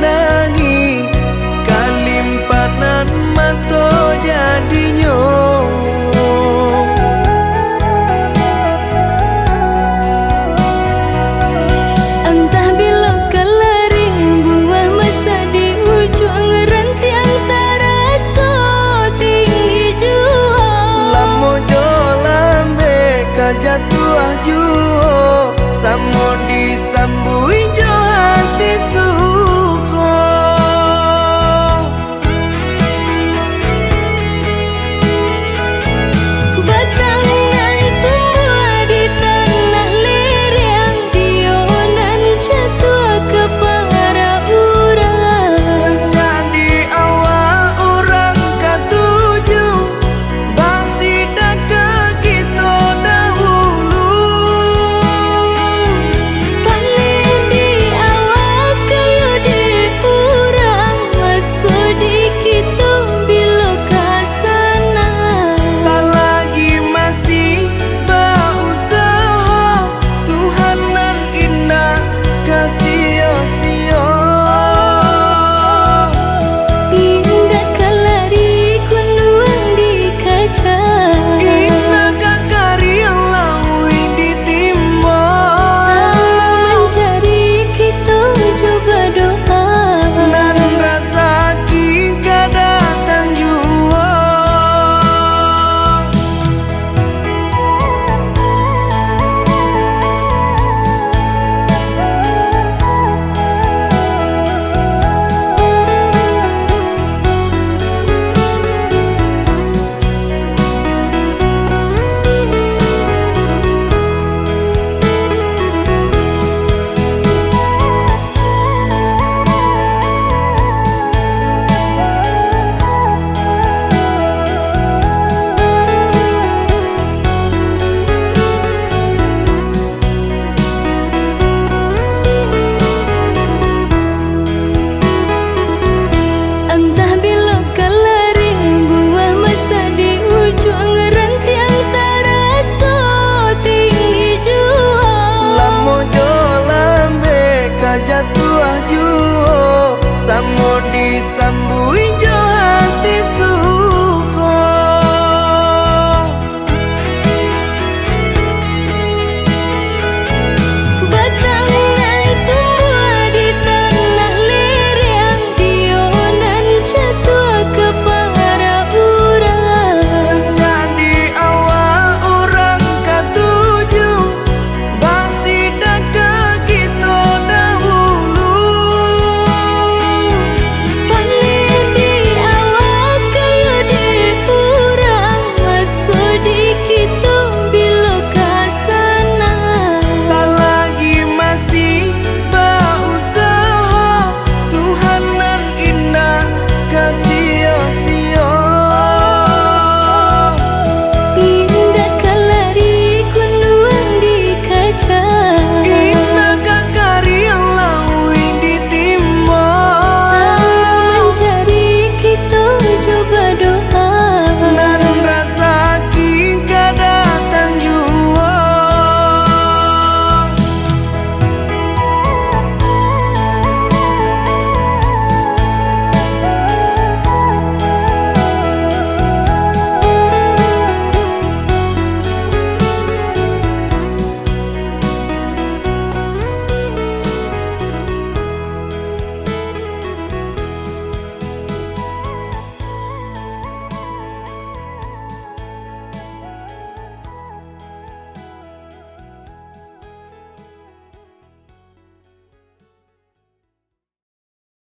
dangi kalimpanan mato jadinyo. Entah bila kelaring buah masa di ujung rantiang taraso tinggi jua. Lamo jo lambe kajatuah juo samo disambui jo hati suko. Batangan tumbuh di tanah lereng, tionan jatuh ke para urang. Jadi awak orang katuju basida ke kita dahulu. Panen di awak kayu di urang, masuk di kita bila kasana. Selagi masih berusaha Tuhanan indah kasih-sia. Indah kalari kunduang di kaca, Indah kakari yang lawi ditimba. sama mencari kita coba doa. Dan rasa kita datang jua. Entah bila kelaring buah masa di ujung rantiang taraso tinggi jua. Lamo jo lambe kajatuah juo samo disambui